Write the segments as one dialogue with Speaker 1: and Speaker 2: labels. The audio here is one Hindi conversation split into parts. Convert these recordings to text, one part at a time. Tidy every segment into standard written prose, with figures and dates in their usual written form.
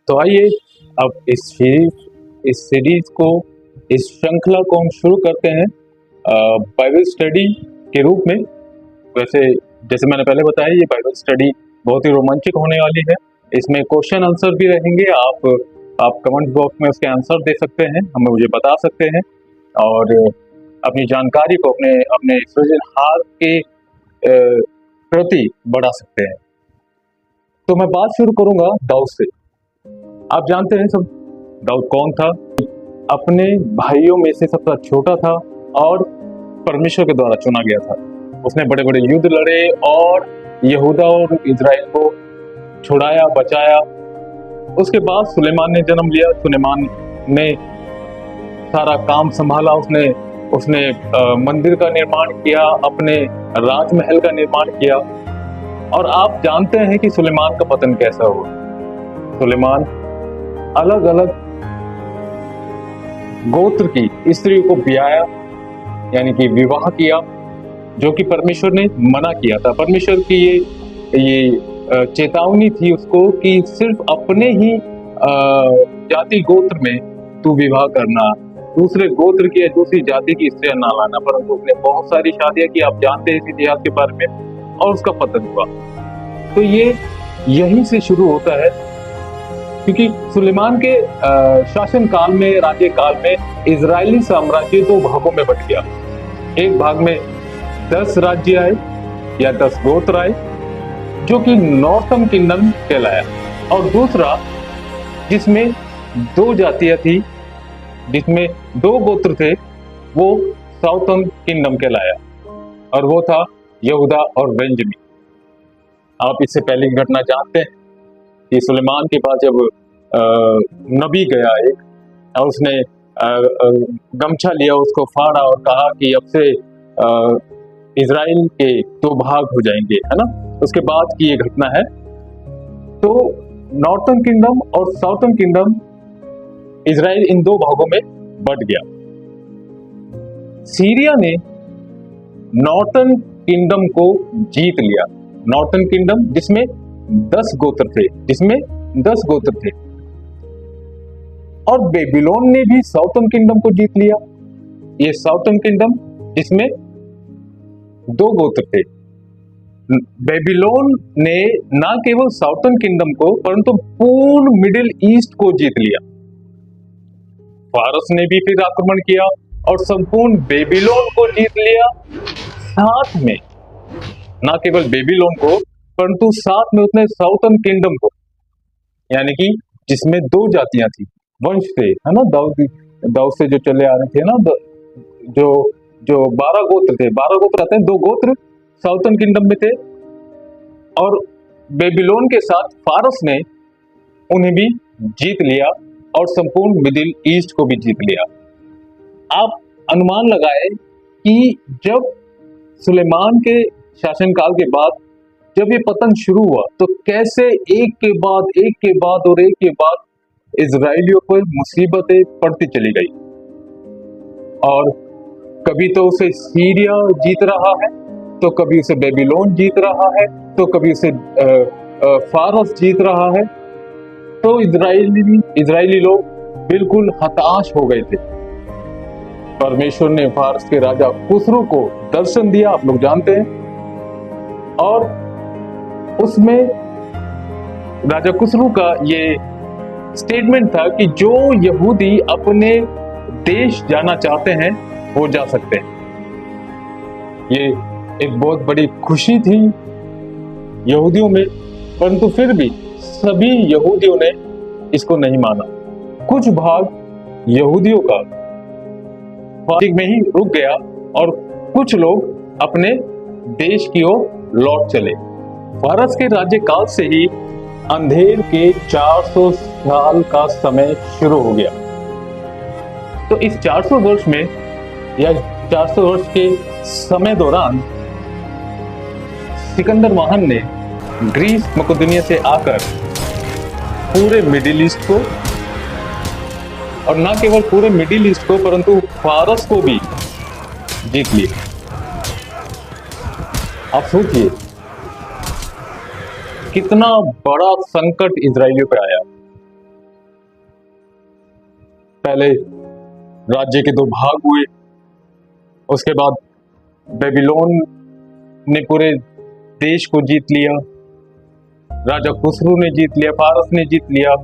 Speaker 1: तो आइए अब इस सीरीज को, इस श्रृंखला को हम शुरू करते हैं बाइबल स्टडी के रूप में। वैसे जैसे मैंने पहले बताया, ये बाइबल स्टडी बहुत ही रोमांचक होने वाली है। इसमें क्वेश्चन आंसर भी रहेंगे। आप कमेंट बॉक्स में उसके आंसर दे सकते हैं, हमें मुझे बता सकते हैं और अपनी जानकारी को अपने सृजनहार के प्रति बढ़ा सकते हैं। तो मैं बात शुरू करूंगा दाऊद से। आप जानते हैं सब, दाऊद कौन था? अपने भाइयों में से सबसे छोटा था और परमेश्वर के द्वारा चुना गया था। उसने बड़े बड़े युद्ध लड़े और यहूदा और इजराइल को छुड़ाया, बचाया। उसके बाद सुलेमान ने जन्म लिया। सुलेमान ने सारा काम संभाला। उसने मंदिर का निर्माण किया, अपने राजमहल का निर्माण किया। और आप जानते हैं कि सुलेमान का पतन कैसा हुआ। सुलेमान अलग अलग गोत्र की स्त्रियों को ब्याया, यानी कि विवाह किया, जो कि परमेश्वर ने मना किया था। परमेश्वर की ये चेतावनी थी उसको कि सिर्फ अपने ही जाति गोत्र में तू विवाह करना, दूसरे गोत्र की या दूसरी जाति की स्त्रियां ना लाना। परंतु उसने बहुत सारी शादियां की, आप जानते हैं इस इतिहास के बारे में, और उसका पतन हुआ। तो ये यहीं से शुरू होता है, क्योंकि सुलेमान के शासन काल में, राज्य काल में इजरायली साम्राज्य दो भागों में बट गया। एक भाग में 10 राज्य आए या 10 गोत्र आए, जो कि नॉर्थर्न किंगडम कहलाया, और दूसरा जिसमें 2 जातियां थी, जिसमें 2 गोत्र थे, वो साउथर्न किंगडम कहलाया, और वो था यहूदा और बेंजामिन। आप इससे पहले की घटना जानते हैं कि सुलेमान के पास जब नबी गया एक, और उसने गमछा लिया, उसको फाड़ा और कहा कि अब से इजराइल के 2 भाग हो जाएंगे, है ना। उसके बाद की ये घटना है। तो नॉर्थर्न किंगडम और साउथर्न किंगडम, इजराइल इन 2 भागों में बट गया। सीरिया ने नॉर्थर्न किंगडम को जीत लिया। नॉर्थर्न किंगडम जिसमें 10 गोत्र थे, और बेबीलोन ने भी साउथर्न किंगडम को जीत लिया। ये साउथर्न किंगडम जिसमें 2 गोत्र थे। बेबीलोन ने ना केवल साउथर्न किंगडम को, परंतु पूर्ण मिडिल ईस्ट को जीत लिया। फारस ने भी फिर आक्रमण किया और संपूर्ण बेबीलोन को जीत लिया। साथ में ना केवल बेबीलोन को, परंतु साथ में उसने साउथर्न किंगडम को, यानी कि जिसमें 2 जातियां थी, वंश थे, है ना, दाऊद से जो चले आ रहे थे ना, जो 12 गोत्र थे, 12 गोत्र आते हैं, 2 गोत्र साउथर्न किंगडम में थे, और बेबीलोन के साथ फारस ने उन्हें भी जीत लिया और संपूर्ण मिडिल ईस्ट को भी जीत लिया। आप अनुमान लगाए कि जब सुलेमान के शासनकाल के बाद जब ये पतन शुरू हुआ, तो कैसे एक के बाद इजराइलियों पर मुसीबतें पड़ती चली गई। और कभी तो उसे सीरिया जीत रहा है, तो कभी उसे बेबीलोन जीत रहा है, तो कभी उसे फारस जीत रहा है। तो इजरायली लोग बिल्कुल हताश हो गए थे। परमेश्वर ने फारस के राजा खुसरू को दर्शन दिया, आप लोग जानते हैं, और उसमें राजा खुसरू का ये स्टेटमेंट था कि जो यहूदी अपने देश जाना चाहते हैं वो जा सकते हैं। ये एक बहुत बड़ी खुशी थी यहूदियों में, परंतु फिर भी सभी यहूदियों ने इसको नहीं माना। कुछ भाग यहूदियों का फारस में ही रुक गया और कुछ लोग अपने देश की ओर लौट चले। फारस के राज्यकाल से ही अंधेर के 400 साल का समय शुरू हो गया। तो इस 400 वर्ष में, या 400 वर्ष के समय दौरान, सिकंदर महान ने ग्रीस, मकेदोनिया से आकर पूरे मिडिल ईस्ट को, और ना केवल पूरे मिडिल ईस्ट को, परंतु फारस को भी जीत लिया। आप सोचिए कितना बड़ा संकट इजरायलियों पर आया। पहले राज्य के दो भाग हुए, उसके बाद बेबीलोन ने पूरे देश को जीत लिया, राजा खुसरू ने जीत लिया, फारस ने जीत लिया।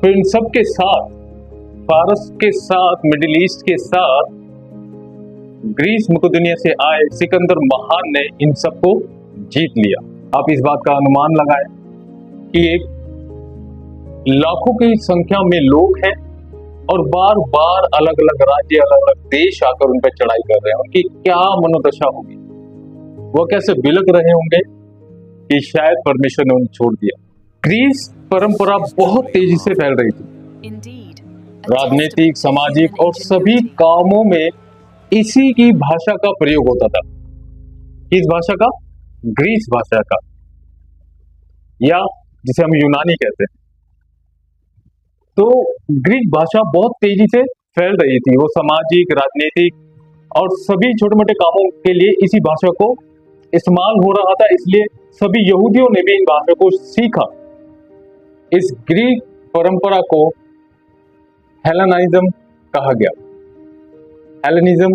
Speaker 1: फिर इन सब के साथ, फारस के साथ, मिडिल ईस्ट के साथ, ग्रीस मकदूनिया से आए सिकंदर महान ने इन सबको जीत लिया। आप इस बात का अनुमान लगाएं कि एक लाखों की संख्या में लोग हैं और बार बार अलग अलग राज्य, अलग अलग देश आकर उन पर चढ़ाई कर रहे हैं। उनकी क्या मनोदशा होगी, वो कैसे बिलक रहे होंगे कि शायद परमेश्वर ने उन्हें छोड़ दिया। ग्रीस परंपरा बहुत तेजी से फैल रही थी। राजनीतिक, सामाजिक और सभी कामों में इसी की भाषा का प्रयोग होता था। किस भाषा का? ग्रीस भाषा का, या जिसे हम यूनानी कहते हैं। तो ग्रीक भाषा बहुत तेजी से फैल रही थी। वो सामाजिक, राजनीतिक और सभी छोटे मोटे कामों के लिए इसी भाषा को इस्तेमाल हो रहा था। इसलिए सभी यहूदियों ने भी इन भाषा को सीखा। इस ग्रीक परंपरा को हेलेनिज्म कहा गया। हेलेनिज्म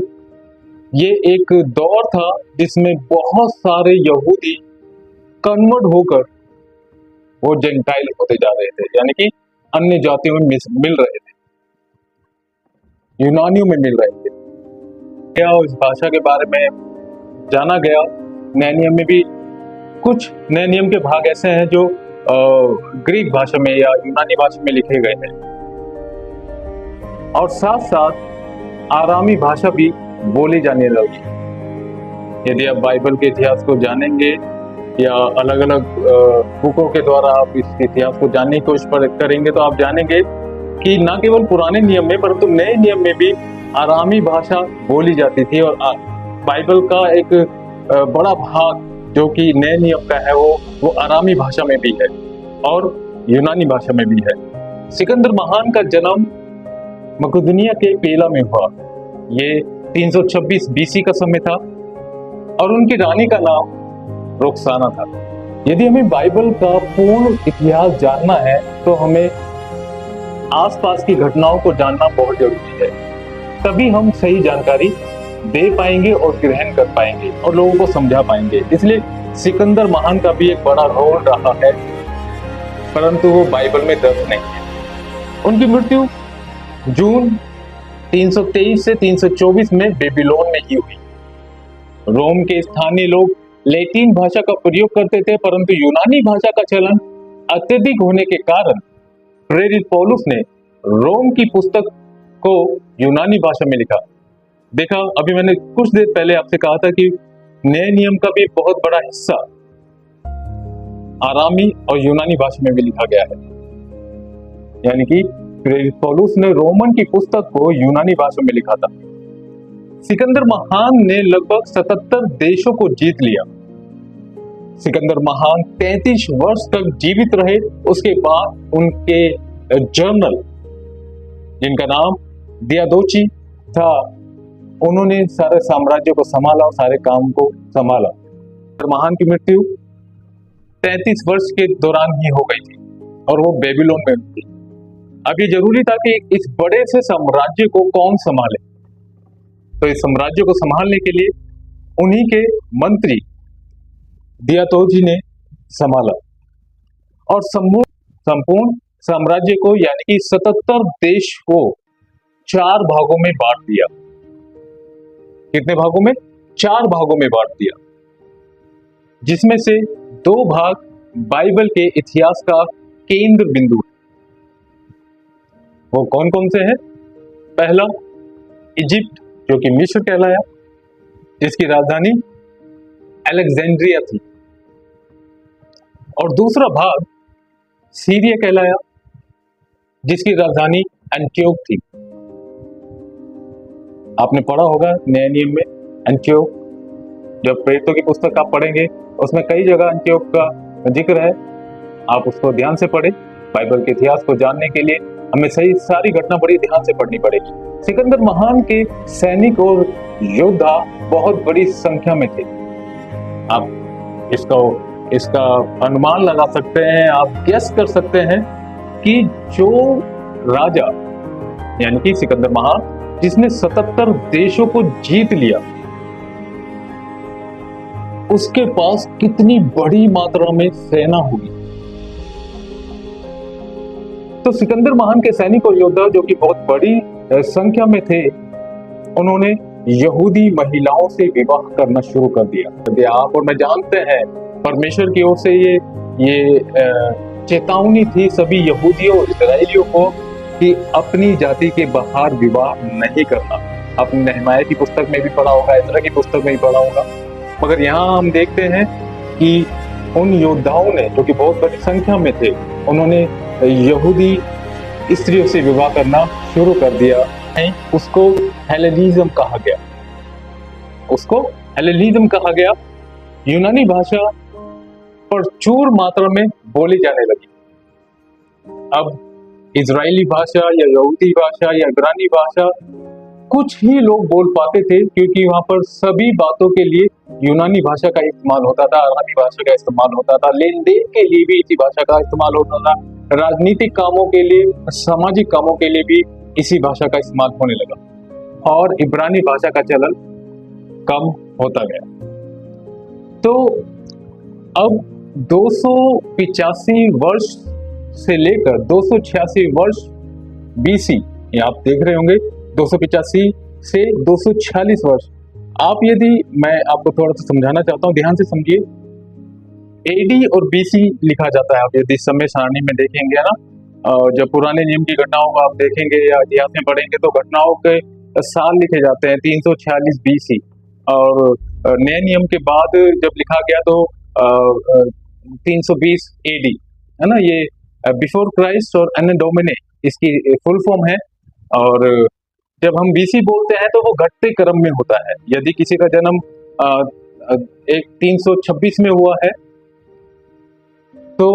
Speaker 1: ये एक दौर था जिसमें बहुत सारे यहूदी कन्वर्ट होकर वो जेंटाइल होते जा रहे थे, यानी कि अन्य जातियों में मिल रहे थे, यूनानियों में मिल रहे थे। क्या इस भाषा के बारे में जाना गया। नए नियम में भी कुछ नए नियम के भाग ऐसे हैं जो ग्रीक भाषा में या यूनानी भाषा में लिखे गए हैं, और साथ साथ आरामी भाषा भी बोली जाने लगी। यदि आप बाइबल के इतिहास को जानेंगे या अलग अलग बुकों के द्वारा आप इस इतिहास को जानने की कोशिश करेंगे तो आप जानेंगे कि न केवल पुराने नियम में परंतु नए नियम में भी आरामी भाषा बोली जाती थी। और बाइबल का एक बड़ा भाग जो कि नए नियम का है वो आरामी भाषा में भी है और यूनानी भाषा में भी है। सिकंदर महान का जन्म मकदूनिया के पेला में हुआ। ये 326 बीसी का समय था और उनकी रानी का नाम रोक्साना था। यदि हमें बाइबल का पूर्ण इतिहास जानना है तो हमें आसपास की घटनाओं को जानना बहुत जरूरी है, तभी हम सही जानकारी दे पाएंगे और ग्रहण कर पाएंगे और लोगों को समझा पाएंगे। इसलिए सिकंदर महान का भी एक बड़ा रोल रहा है, परंतु वो बाइबल में दर्ज नहीं है। उनकी मृत्यु जून 323 से 324 में बेबीलोन में ही हुई। रोम के स्थानीय लोग लैटिन भाषा का प्रयोग करते थे, परंतु यूनानी भाषा का चलन अत्यधिक होने के कारण प्रेरित पौलुस ने रोम की पुस्तक को यूनानी भाषा में लिखा। देखा, अभी मैंने कुछ देर पहले आपसे कहा था कि नए नियम का भी बहुत बड़ा हिस्सा आरामी और यूनानी भाषा में भी लिखा गया है, यानी कि प्रेरित पौलुस ने रोमन की पुस्तक को यूनानी भाषा में लिखा था। सिकंदर महान ने लगभग 77 देशों को जीत लिया। सिकंदर महान 33 वर्ष तक जीवित रहे। उसके बाद उनके जनरल, जिनका नाम दियादोची था, उन्होंने सारे साम्राज्य को संभाला और सारे काम को संभाला। महान की मृत्यु 33 वर्ष के दौरान ही हो गई थी और वो बेबीलोन में हुई थी। अब ये जरूरी था कि इस बड़े से साम्राज्य को कौन संभाले, तो इस साम्राज्य को संभालने के लिए उन्हीं के मंत्री दियादोची ने संभाला और संपूर्ण साम्राज्य को, यानी कि 77 देश को 4 भागों में बांट दिया। कितने भागों में? 4 भागों में बांट दिया, जिसमें से 2 भाग बाइबल के इतिहास का केंद्र बिंदु है। वो कौन कौन से हैं? पहला इजिप्ट, जो कि मिस्र कहलाया, जिसकी राजधानी अलेक्जेंड्रिया थी, और दूसरा भाग सीरिया कहलाया, जिसकी राजधानी एंटियोक थी। आपने पढ़ा होगा नए नियम में एंटियोक, जब प्रेरितों की पुस्तक आप पढ़ेंगे उसमें कई जगह एंटियोक का जिक्र है। आप उसको ध्यान से पढ़ें। बाइबल के इतिहास को जानने के लिए हमें सारी घटना बड़ी ध्यान से पढ़नी पड़ेगी। सिकंदर महान के सैनिक और योद्धा बहुत बड़ी संख्या में थे। आप इसका अनुमान लगा सकते हैं, आप गेस कर सकते हैं कि जो राजा यानी कि सिकंदर महान, जिसने 77 देशों को जीत लिया, उसके पास कितनी बड़ी मात्रा में सेना हुई। तो सिकंदर महान के सैनिक और योद्धा, जो कि बहुत बड़ी संख्या में थे, उन्होंने यहूदी महिलाओं से विवाह करना शुरू कर दिया। आप और मैं जानते हैं परमेश्वर की ओर से ये चेतावनी थी सभी यहूदियों और इस्राएलियों को कि अपनी जाति के बाहर विवाह नहीं करना। आपने नहमाया की पुस्तक में भी पढ़ा होगा, इज़रा की पुस्तक में भी पढ़ा होगा। मगर यहाँ हम देखते हैं कि उन योद्धाओं ने, जो कि बहुत बड़ी संख्या में थे, उन्होंने यहूदी स्त्रियों से विवाह करना शुरू कर दिया। उसको हेलेनिज्म कहा गया, उसको हेलेनिज्म कहा गया। यूनानी भाषा प्रचुर मात्रा में बोली जाने लगी। अब इजरायली भाषा या यहूदी भाषा या इब्रानी भाषा कुछ ही लोग बोल पाते थे, क्योंकि वहां पर सभी बातों के लिए यूनानी भाषा का इस्तेमाल होता था, अरामी भाषा का इस्तेमाल होता था, लेन देन के लिए भी इसी भाषा का इस्तेमाल होता था, राजनीतिक कामों के लिए, सामाजिक कामों के लिए भी इसी भाषा का इस्तेमाल होने लगा, और इब्रानी भाषा का चलन कम होता गया। तो अब 285 वर्ष से लेकर 286 वर्ष बीसी, ये आप देख रहे होंगे, 285 से 246 वर्ष। मैं आपको थोड़ा सा समझाना चाहता हूँ, ध्यान से समझिए। एडी और बीसी लिखा जाता है। आप यदि समय सारणी में देखेंगे ना, जब पुराने नियम की घटनाओं को आप देखेंगे या इतिहास में पढ़ेंगे, तो घटनाओं के साल लिखे जाते हैं 346 बीसी, और नए नियम के बाद जब लिखा गया तो 320 एडी, है ना। ये बिफोर क्राइस्ट और एने डोमिने इसकी फुल फॉर्म है। और जब हम बीसी बोलते हैं तो वो घटते क्रम में होता है। यदि किसी का जन्म 326 में हुआ है तो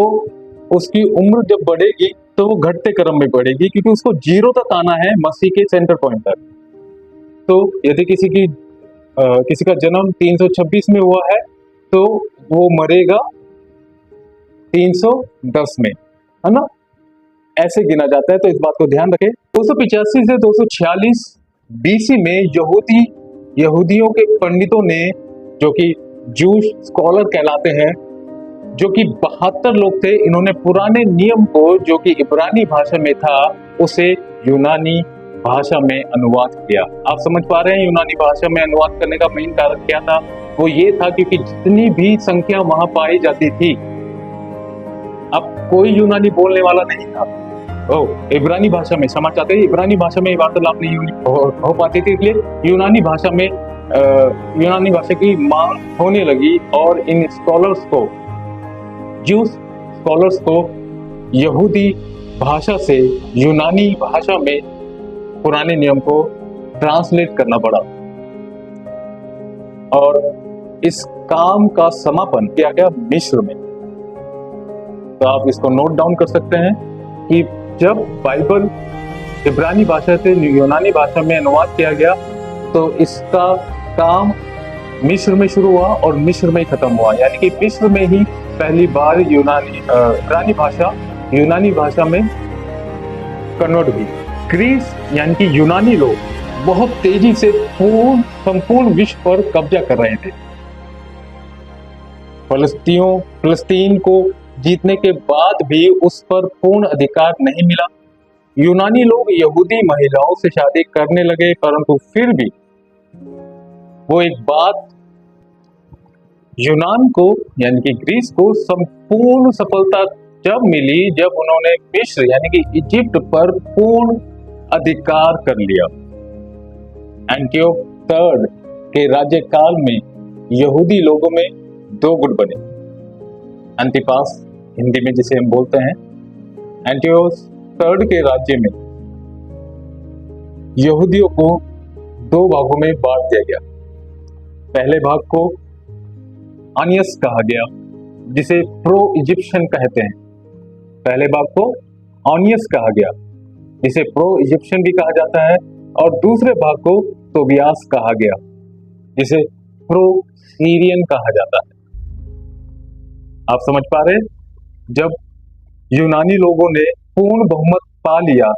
Speaker 1: उसकी उम्र जब बढ़ेगी तो वो घटते क्रम में बढ़ेगी, क्योंकि उसको 0 तक आना है मसीह के सेंटर पॉइंट तक। तो यदि किसी का जन्म 326 में हुआ है तो वो मरेगा 310 में, है ना। ऐसे गिना जाता है, तो इस बात को ध्यान रखें। 285 से 246 बीसी में यहूदियों के पंडितों ने, जो कि जूश स्कॉलर कहलाते हैं, जो कि 72 लोग थे, इन्होंने पुराने नियम को, जो कि इब्रानी भाषा में था, उसे यूनानी भाषा में अनुवाद किया। आप समझ पा रहे हैं यूनानी भाषा में अनुवाद करने का मेन कारण क्या था? वो ये था क्योंकि जितनी भी संख्या वहां पाई जाती थी, अब कोई यूनानी बोलने वाला नहीं था। इब्रानी भाषा में क्षमा चाहते हैं, इब्रानी भाषा में वार्तालाप नहीं हो पाती थी, इसलिए यूनानी भाषा की मांग होने लगी, और इन स्कॉलर्स को, जूस स्कॉलर्स को, यहूदी भाषा से यूनानी भाषा में पुराने नियम को ट्रांसलेट करना पड़ा। और इस काम का समापन किया गया मिस्र में। तो आप इसको नोट डाउन कर सकते हैं कि जब बाइबल इब्रानी भाषा से यूनानी भाषा में अनुवाद किया गया, तो इसका काम मिस्र में शुरू हुआ और मिस्र में ही खत्म हुआ। यानी कि मिस्र में ही पहली बार इब्रानी भाषा यूनानी भाषा में कन्वर्ट हुई। ग्रीस यानी कि यूनानी लोग बहुत तेजी से संपूर्ण विश्व पर कब्जा कर रहे थे। फलस्तीन को जीतने के बाद भी उस पर पूर्ण अधिकार नहीं मिला। यूनानी लोग यहूदी महिलाओं से शादी करने लगे, परंतु फिर भी वो एक बात यूनान को यानी कि ग्रीस को संपूर्ण सफलता जब मिली, जब उन्होंने मिस्र यानी कि इजिप्ट पर पूर्ण अधिकार कर लिया। एंटियोक III के राज्यकाल में यहूदी लोगों में 2 गुट बने। एंटिपास हिंदी में जिसे हम बोलते हैं, एंटियोक III के राज्य में यहूदियों को 2 भागों में बांट दिया गया। पहले भाग को आनियस कहा गया, जिसे प्रो इजिप्शियन कहते हैं। पहले भाग को ऑनियस कहा गया, जिसे प्रो इजिप्शियन भी कहा जाता है, और दूसरे भाग को तोबियास कहा गया, जिसे प्रो सीरियन कहा जाता है। आप समझ पा रहे हैं? जब यूनानी लोगों ने पूर्ण बहुमत पा लिया,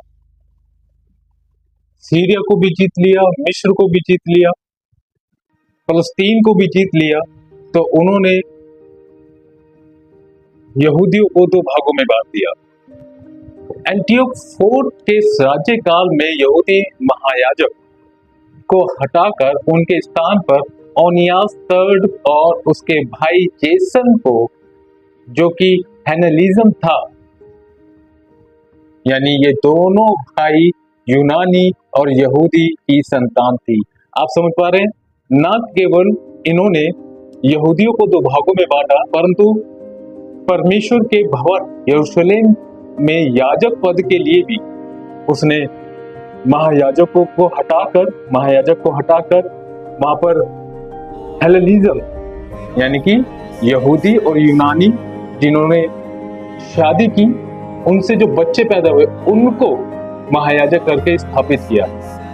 Speaker 1: सीरिया को भी जीत लिया, मिस्र को भी जीत लिया, फलस्तीन को भी जीत लिया, तो उन्होंने यहूदियों को दो भागों में बांट दिया। एंटियोक फोर्थ के राज्यकाल में यहूदी महायाजक को हटाकर उनके स्थान पर ओनियास थर्ड और उसके भाई जेसन को, जो कि हेनेलिज्म था, यानी ये दोनों भाई यूनानी और यहूदी की संतान थी। आप समझ पा रहे हैं, न केवल इन्होंने यहूदियों को दो भागों में बांटा, परंतु परमेश्वर के भवन यरूशलेम में याजक पद के लिए भी उसने महायाजक को हटाकर वहां पर हेलेनिज्म यानी कि यहूदी और यूनानी जिन्होंने शादी की, उनसे जो बच्चे पैदा हुए उनको महायाजक करके स्थापित किया।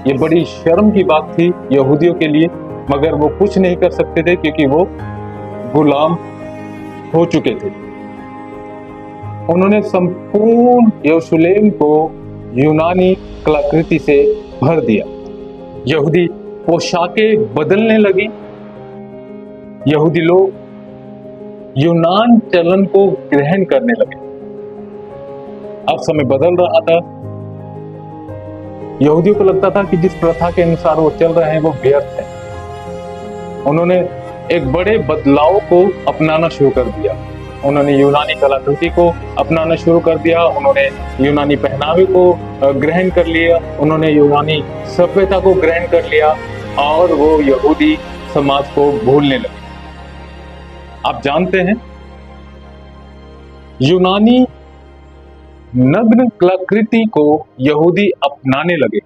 Speaker 1: ये बड़ी शर्म की बात थी यहूदियों के लिए, मगर वो कुछ नहीं कर सकते थे क्योंकि वो गुलाम हो चुके थे। उन्होंने संपूर्ण यरूशलेम को यूनानी कलाकृति से भर दिया। यहूदी पोशाकें बदलने लगी। यहूदी लोग यूनान चलन को ग्रहण करने लगे। अब समय बदल रहा था। यहूदियों को लगता था कि जिस प्रथा के अनुसार वो चल रहे हैं वो व्यर्थ है। उन्होंने एक बड़े बदलाव को अपनाना शुरू कर दिया। उन्होंने यूनानी कलाकृति को अपनाना शुरू कर दिया। उन्होंने यूनानी पहनावे को ग्रहण कर लिया। उन्होंने यूनानी सभ्यता को ग्रहण कर लिया और वो यहूदी समाज को भूलने लगे। आप जानते हैं, यूनानी नग्न कलाकृति को यहूदी अपनाने लगे,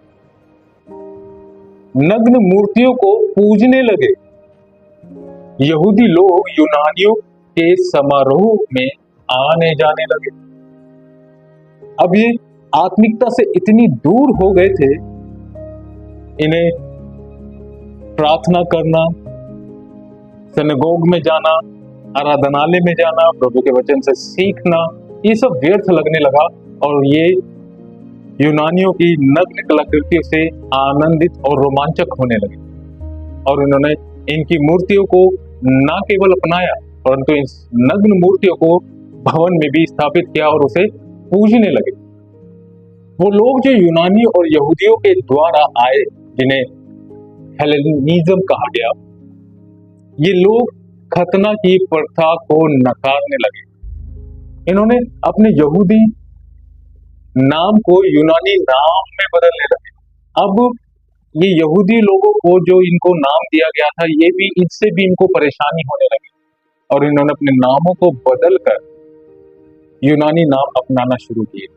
Speaker 1: नग्न मूर्तियों को पूजने लगे। यहूदी लोग यूनानियों के समारोह में आने जाने लगे। अब ये आत्मिकता से इतनी दूर हो गए थे, इन्हें प्रार्थना करना, सिनेगोग में जाना, आराधनालय में जाना, प्रभु के वचन से सीखना, ये सब व्यर्थ लगने लगा और ये यूनानियों की नग्न कलाकृतियों से आनंदित और रोमांचक होने लगे। और उन्होंने इनकी मूर्तियों को न केवल अपनाया, परंतु इस नग्न मूर्तियों को भवन में भी स्थापित किया और उसे पूजने लगे। वो लोग जो यूनानी और यहूदियों के द्वारा आए, जिन्हें हेलेनिज्म कहा गया, ये लोग खतना की प्रथा को नकारने लगे। इन्होंने अपने यहूदी नाम को यूनानी नाम में बदलने लगे। अब ये यहूदी लोगों को जो इनको नाम दिया गया था, ये भी इससे भी इनको परेशानी होने लगी और इन्होंने अपने नामों को बदलकर यूनानी नाम अपनाना शुरू किए।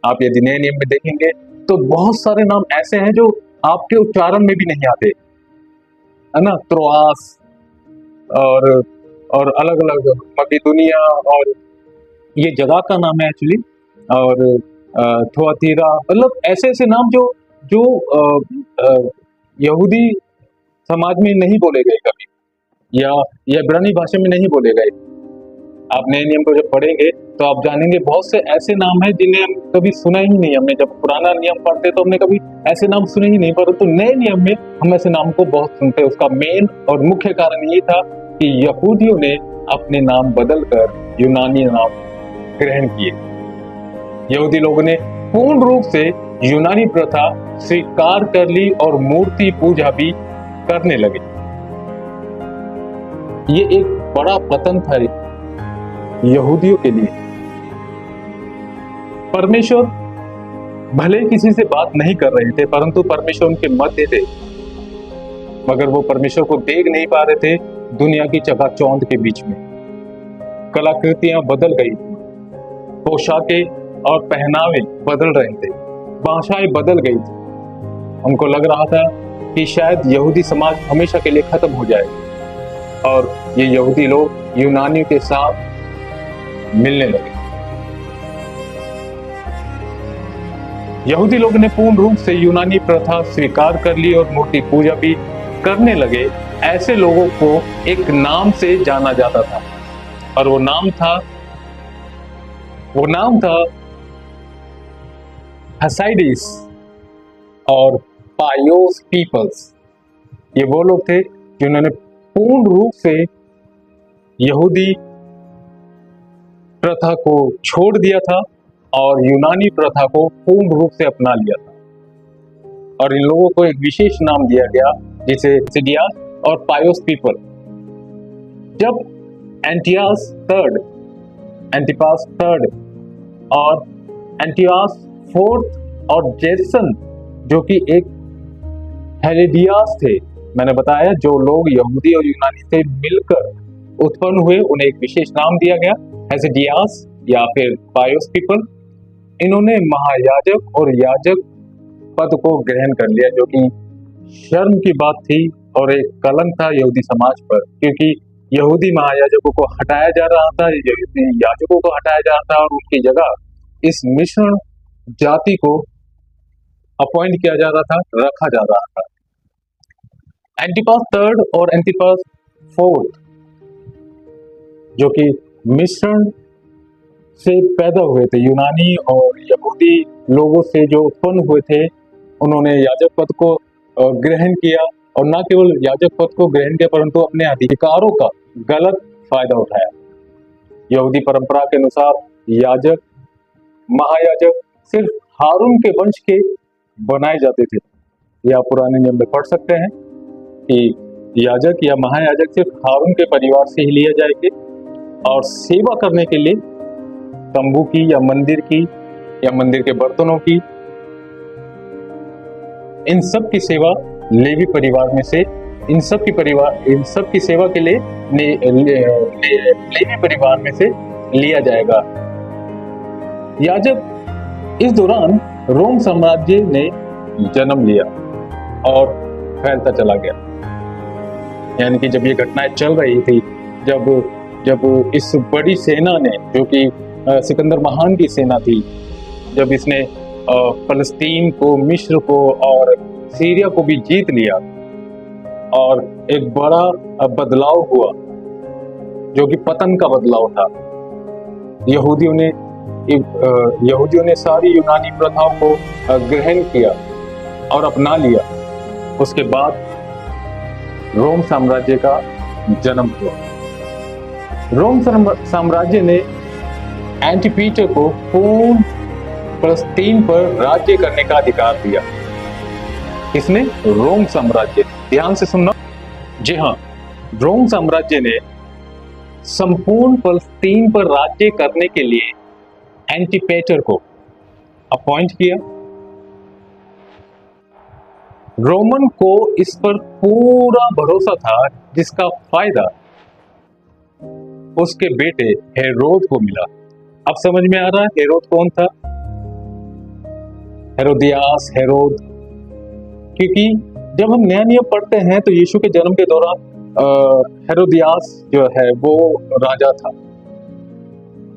Speaker 1: आप यदि नए नियम में देखेंगे तो बहुत सारे नाम ऐसे हैं जो आपके उच्चारण में भी नहीं आते, है ना। त्रोआस और अलग अलग मकेदोनिया, और ये जगह का नाम है एक्चुअली, और थुआतीरा, मतलब ऐसे ऐसे नाम जो यहूदी समाज में नहीं बोले गए कभी, या इब्रानी भाषा में नहीं बोले गए। आप नए नियम को जब पढ़ेंगे तो आप जानेंगे बहुत से ऐसे नाम हैं जिन्हें हम कभी सुना ही नहीं। हमने जब पुराना नियम पढ़ते तो हमने कभी ऐसे नाम सुने ही नहीं, परंतु नए नियम में हम ऐसे नाम को बहुत सुनते हैं। उसका मेन और मुख्य कारण ये था कि यहूदियों ने अपने नाम बदलकर यूनानी नाम ग्रहण किए। यहूदी लोगों ने पूर्ण रूप से यूनानी प्रथा स्वीकार कर ली और मूर्ति पूजा भी करने लगे। ये एक बड़ा पतन था यहूदियों के लिए। परमेश्वर भले किसी से बात नहीं कर रहे थे, परंतु परमेश्वर उनके मध्य थे, मगर वो परमेश्वर को देख नहीं पा रहे थे। दुनिया की चकाचौंध के बीच में कलाकृतियां बदल गई, पोशाकें और पहनावे बदल रहे थे, भाषाएं बदल गई थी। उनको लग रहा था कि शायद यहूदी समाज हमेशा के लिए खत्म हो जाए और ये यहूदी लोग यूनानियों के साथ मिलने लगे। यहूदी लोग ने पूर्ण रूप से यूनानी प्रथा स्वीकार कर ली और मूर्ति पूजा भी करने लगे। ऐसे लोगों को एक नाम से जाना जाता था और वो नाम था हसाइडिस, और पायोस पीपल्स। ये वो लोग थे जिन्होंने पूर्ण रूप से यहूदी प्रथा को छोड़ दिया था और यूनानी प्रथा को पूर्ण रूप से अपना लिया था। और इन लोगों को एक विशेष नाम दिया गया जिसे सिडियास और पायोस पीपल। जब एंटिपास थर्ड और एंटियास फोर्थ और जेसन जो कि एक हेरोदियास थे, मैंने बताया जो लोग यहूदी और यूनानी से मिलकर उत्पन्न हुए, उन्हें एक विशेष नाम दिया गया हेरोदियास या फिर पायोस पीपल। इन्होंने महायाजक और याजक पद को ग्रहण कर लिया, जो कि शर्म की बात थी और एक कलंक था यहूदी समाज पर, क्योंकि यहूदी महायाजकों को हटाया जा रहा था, यहूदी याजकों को हटाया जा रहा था और उनकी जगह इस मिश्रण जाति को अपॉइंट किया जा रहा था, रखा जा रहा था। एंटिपास थर्ड और एंटिपास फोर्थ जो कि मिश्रण से पैदा हुए थे, यूनानी और यहूदी लोगों से जो उत्पन्न हुए थे, उन्होंने याजक पद को ग्रहण किया और न केवल याजक पद को ग्रहण किया परंतु अपने अधिकारों का गलत फायदा उठाया। यहूदी परंपरा के अनुसार याजक, महायाजक सिर्फ हारून के वंश के बनाए जाते थे। या पुराने नियम में पढ़ सकते हैं कि याजक या महायाजक सिर्फ हारून के परिवार से ही लिए जाएंगे और सेवा करने के लिए तंबू की या मंदिर के बर्तनों की, इन सब की सेवा लेवी परिवार में से, इन सब की सेवा के लिए लेवी परिवार में से लिया जाएगा। याजक इस दौरान रोम साम्राज्य ने जन्म लिया और फैलता चला गया। यानी कि जब ये घटनाएं चल रही थी, जब इस बड़ी सेना ने, जो कि सिकंदर महान की सेना थी, जब इसने फलस्तीन को, मिस्र को और सीरिया को भी जीत लिया और एक बड़ा बदलाव हुआ जो कि पतन का बदलाव था। यहूदियों ने सारी यूनानी प्रथाओं को ग्रहण किया और अपना लिया। उसके बाद रोम साम्राज्य का जन्म हुआ। रोम साम्राज्य ने एंटिपीटर को पूर्ण फलस्तीन पर राज्य करने का अधिकार दिया। किसने? रोम साम्राज्य। ध्यान से सुनना। जी हाँ, रोम साम्राज्य ने संपूर्ण फलस्तीन पर राज्य करने के लिए एंटिपेटर को अपॉइंट किया। रोमन को इस पर पूरा भरोसा था, जिसका फायदा उसके बेटे हेरोद को मिला। अब समझ में आ रहा है हेरोद कौन था? हेरोदियास, हेरोद। क्योंकि जब हम नया नियम पढ़ते हैं तो यीशु के जन्म के दौरान हेरोदियास जो है वो राजा था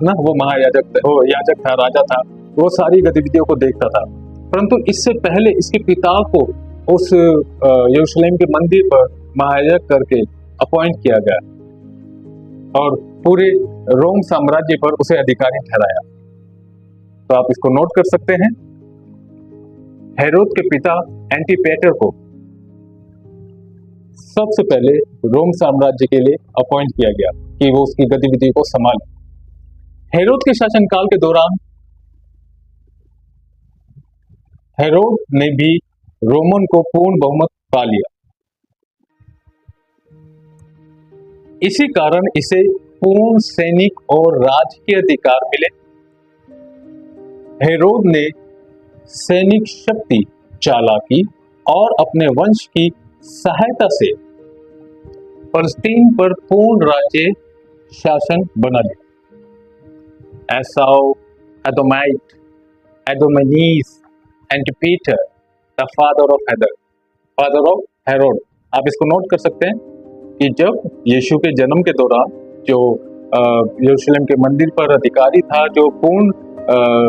Speaker 1: ना, वो महायाजक था, वो याजक था, राजा था, वो सारी गतिविधियों को देखता था। परंतु इससे पहले इसके पिता को उस यरूशलेम के मंदिर पर महायाजक करके अपॉइंट किया गया और पूरे रोम साम्राज्य पर उसे अधिकारी ठहराया। तो आप इसको नोट कर सकते हैं। हेरोद के पिता एंटिपेटर को सबसे पहले रोम साम्राज्य के लिए अपॉइंट किया गया कि वो उसकी गतिविधि को संभाले। हेरोद के शासनकाल के दौरान हेरोद ने भी रोमन को पूर्ण बहुमत पा लिया। इसी कारण इसे पूर्ण सैनिक और राजकीय अधिकार मिले। हेरोद ने सैनिक शक्ति, चालाकी और अपने वंश की सहायता से फलस्तीन पर पूर्ण राज्य शासन बना लिया। एसाव, एदोमाइट, एदोमेनीस, एंटिपेटर, द फादर ऑफ हेरोड। आप इसको नोट कर सकते हैं कि जब यीशु के जन्म के दौरान जो यरूशलेम के मंदिर पर अधिकारी था, जो पूर्ण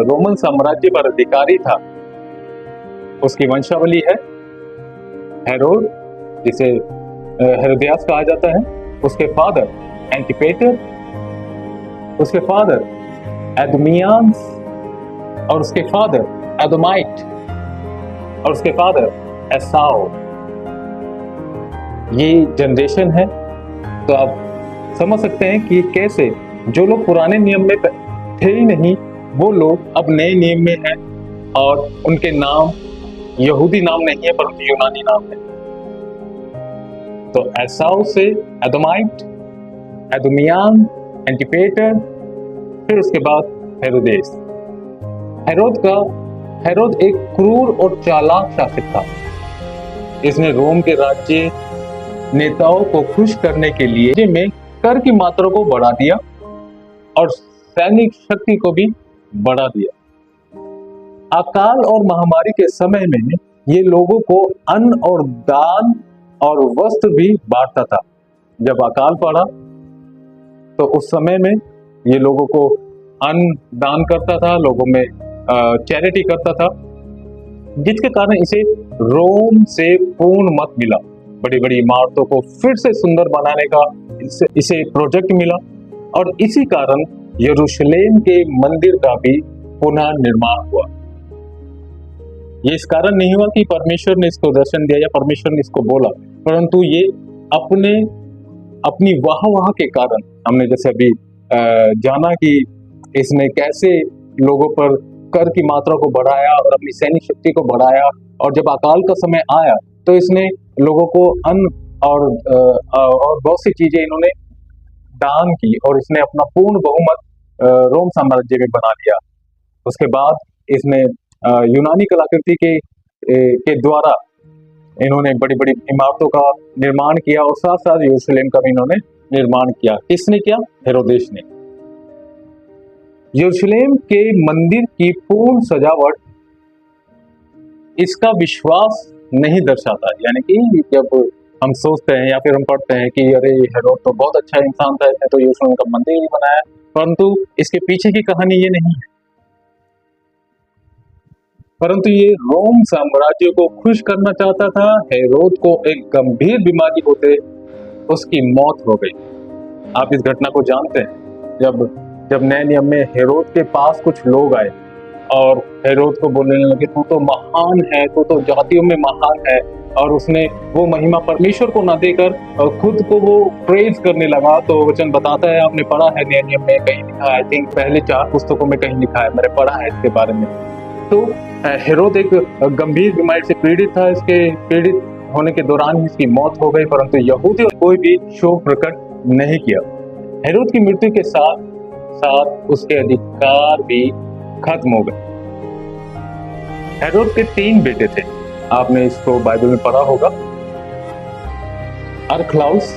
Speaker 1: रोमन साम्राज्य पर अधिकारी था, उसकी वंशावली है हेरोद, जिसे हेरोदियास कहा जाता है। उसके फादर एंटिपेटर, उसके फादर एदोमियान्स और उसके फादर एदोमाइट और उसके फादर एसाव, ये जनरेशन है। तो आप समझ सकते हैं कि कैसे जो लोग पुराने नियम में थे ही नहीं, वो लोग अब नए नियम में हैं और उनके नाम यहूदी नाम नहीं है परंतु यूनानी नाम है। तो एसाव से एदोमाइट, एदोमियान, एंटिपेटर, फिर उसके बाद हेरोदेस। हेरोद एक क्रूर और चालाक शासक था। इसने रोम के राज्य नेताओं को खुश करने के लिए में कर की मात्रा को बढ़ा दिया और सैनिक शक्ति को भी बढ़ा दिया। अकाल और महामारी के समय में ये लोगों को अन्न और दान और वस्त्र भी बांटता था। जब अकाल पड़ा तो उस समय में ये लोगों को अन्न दान करता था, लोगों में चैरिटी करता था, जिसके कारण इसे रोम से पूर्ण मत मिला। बड़ी बड़ी इमारतों को फिर से सुंदर बनाने का इसे प्रोजेक्ट मिला और इसी कारण यरूशलेम के मंदिर का भी पुनः निर्माण हुआ। ये इस कारण नहीं हुआ कि परमेश्वर ने इसको दर्शन दिया या परमेश्वर ने इसको बोला, परंतु ये अपनी वाह के कारण, हमने जैसे अभी जाना कि इसने कैसे लोगों पर कर की मात्रा को बढ़ाया और अपनी सैनिक शक्ति को बढ़ाया, और जब अकाल का समय आया तो इसने लोगों को अन्न और बहुत सी चीजें इन्होंने दान की और इसने अपना पूर्ण बहुमत रोम साम्राज्य में बना लिया। उसके बाद इसने यूनानी कलाकृति के द्वारा इन्होंने बड़ी बड़ी इमारतों का निर्माण किया और साथ साथ यरूशलेम का भी इन्होंने निर्माण किया। किसने किया? हेरोदेस ने। यरूशलेम के मंदिर की पूर्ण सजावट इसका विश्वास नहीं दर्शाता। यानी कि जब हम सोचते हैं या फिर हम पढ़ते हैं कि अरे हेरोद तो बहुत अच्छा इंसान था, इसने तो यरूशलेम का मंदिर ही बनाया, परंतु इसके पीछे की कहानी ये नहीं है। परंतु ये रोम साम्राज्य को खुश करना चाहता था। हेरोद को एक गंभीर बीमारी होते उसकी मौत हो गई। आप इस घटना को जानते हैं। जब नए नियम में हेरोद के पास कुछ लोग आए और हेरोद को बोलने लगे, तू तो महान है, तू तो जातियों में महान है, और उसने वो महिमा परमेश्वर को ना देकर खुद को वो प्रेज करने लगा। तो वचन बताता है, आपने पढ़ा है नए नियम में कहीं लिखा है, आई थिंक पहले 4 पुस्तकों में कहीं लिखा है, मैंने पढ़ा है इसके बारे में। तो हेरोद एक गंभीर बीमारी से पीड़ित था। इसके पीड़ित होने के दौरान ही इसकी मौत हो गई, परंतु यहूदी कोई भी शोक प्रकट नहीं किया। हेरोद की मृत्यु के साथ साथ उसके अधिकार भी खत्म हो गए। हेरोद के 3 बेटे थे, आपने इसको बाइबल में पढ़ा होगा। अरखलाउस,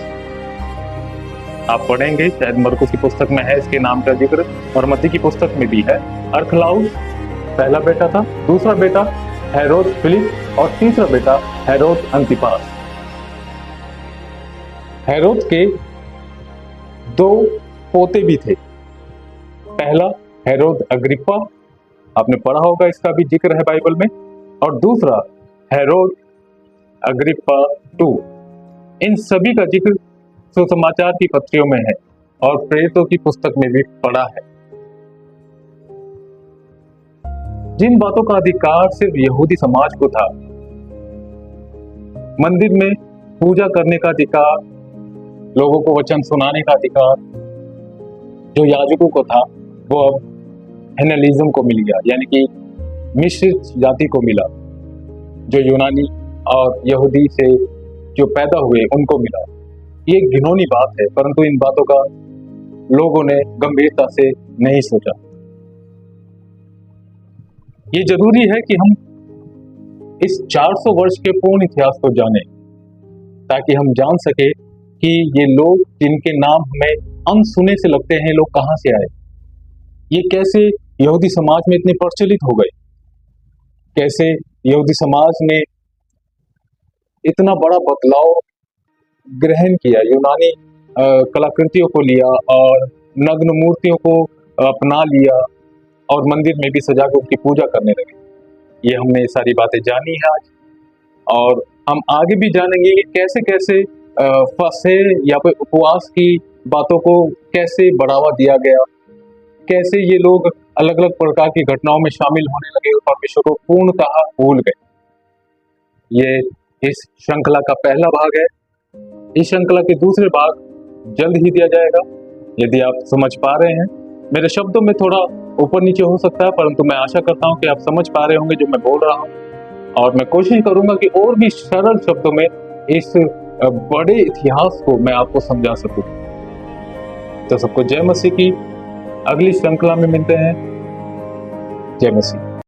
Speaker 1: आप पढ़ेंगे शायद मरकुस की पुस्तक में है इसके नाम का जिक्र, और मत्ती की पुस्तक में भी है। अरखलाउस पहला बेटा था, दूसरा बेटा हेरोद फिलिप और तीसरा बेटा हेरोद अंतिपास। हेरोद के 2 पोते भी थे। पहला हेरोद अग्रिप्पा, आपने पढ़ा होगा, इसका भी जिक्र है बाइबल में, और दूसरा हेरोद अग्रिप्पा 2। इन सभी का जिक्र सुसमाचार की पत्रियों में है और प्रेरितों की पुस्तक में भी पढ़ा है। जिन बातों का अधिकार सिर्फ यहूदी समाज को था, मंदिर में पूजा करने का अधिकार, लोगों को वचन सुनाने का अधिकार, जो याजकों को था वो अब हेलेनिज्म को मिल गया, यानी कि मिश्रित जाति को मिला। जो यूनानी और यहूदी से जो पैदा हुए उनको मिला। ये एक घिनौनी बात है, परंतु इन बातों का लोगों ने गंभीरता से नहीं सोचा। ये जरूरी है कि हम इस 400 वर्ष के पूर्ण इतिहास को जानें, ताकि हम जान सके कि ये लोग जिनके नाम हमें अनसुने से लगते हैं, लोग कहां से आए, ये कैसे यहूदी समाज में इतने प्रचलित हो गए, कैसे यहूदी समाज ने इतना बड़ा बदलाव ग्रहण किया, यूनानी कलाकृतियों को लिया और नग्न मूर्तियों को अपना लिया और मंदिर में भी सजा के उसकी पूजा करने लगे। ये हमने सारी बातें जानी है आज, और हम आगे भी जानेंगे कि कैसे कैसे फसह या फिर उपवास की बातों को कैसे बढ़ावा दिया गया, कैसे ये लोग अलग अलग प्रकार की घटनाओं में शामिल होने लगे और परमेश्वर को पूर्णतः भूल गए। ये इस श्रृंखला का पहला भाग है। इस श्रृंखला के दूसरे भाग जल्द ही दिया जाएगा। यदि आप समझ पा रहे हैं, मेरे शब्दों में थोड़ा ऊपर नीचे हो सकता है, परंतु मैं आशा करता हूं कि आप समझ पा रहे होंगे जो मैं बोल रहा हूं, और मैं कोशिश करूंगा कि और भी सरल शब्दों में इस बड़े इतिहास को मैं आपको समझा सकूं। तो सबको जय मसीह की। अगली श्रृंखला में मिलते हैं। जय मसीह।